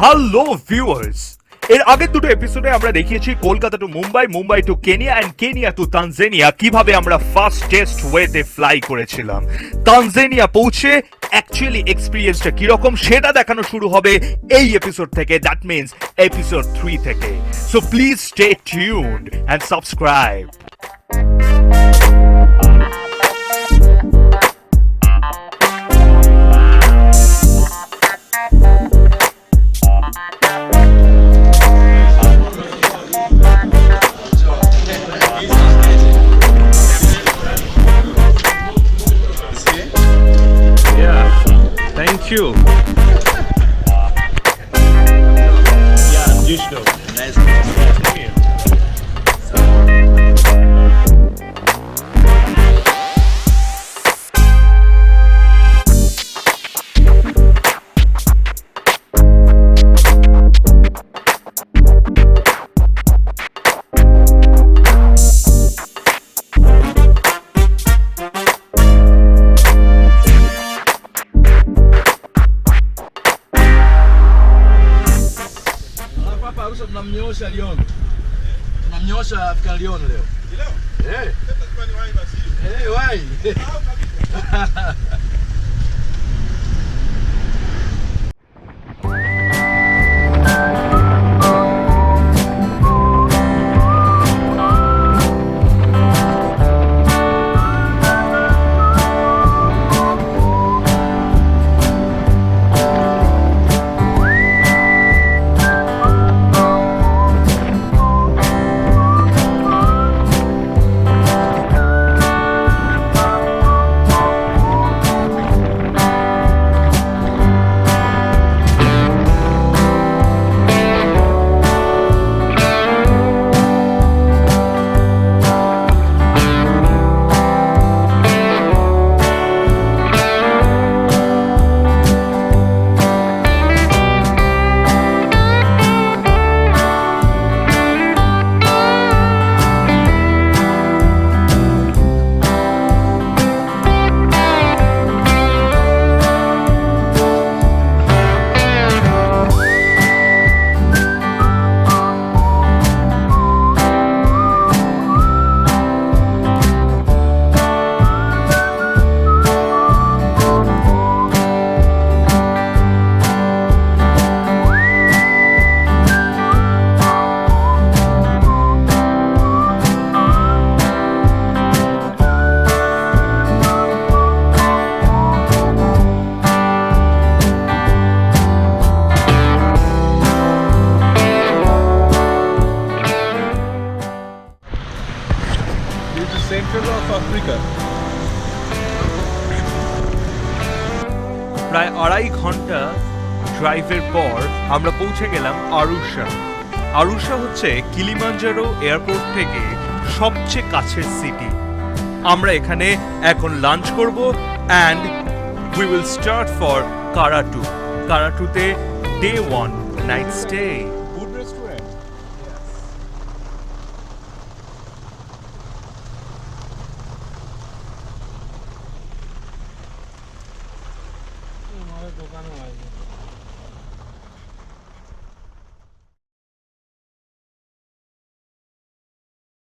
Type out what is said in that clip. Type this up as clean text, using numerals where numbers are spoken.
Hello viewers, এর আগের দুটো এপিসোডে আমরা দেখিয়েছি Kolkata to Mumbai, Mumbai to Kenya and Kenya to Tanzania কিভাবে আমরা ফাস্টেস্ট ওয়েতে ফ্লাই করেছিলাম। তানজানিয়া পৌঁছে অ্যাকচুয়ালি এক্সপিরিয়েন্সটা কিরকম সেটা দেখানো শুরু হবে এই এপিসোড থেকে, দ্যাট মিনস এপিসোড 3 থেকে। So please stay tuned and subscribe. Thank you. Yeah, Vishnu. Nice. Tunamnyosha Lyon. Tunamnyosha afika Lyon leo. Leo? Eh. Lazima ni wahi basi. Eh, wahi. Central of Africa. প্রায় 2.5 ঘন্টা ড্রাইভের পর আমরা পৌঁছে গেলাম আরুষা। আরুষা হচ্ছে কিলিমাঞ্জারো এয়ারপোর্ট থেকে সবচেয়ে কাছের সিটি। আমরা এখানে এখন লাঞ্চ করব and we will start for কারাটু। কারাটুতে ডে 1 নাইট স্টে। Good restaurant. हमारे दुकान में आएंगे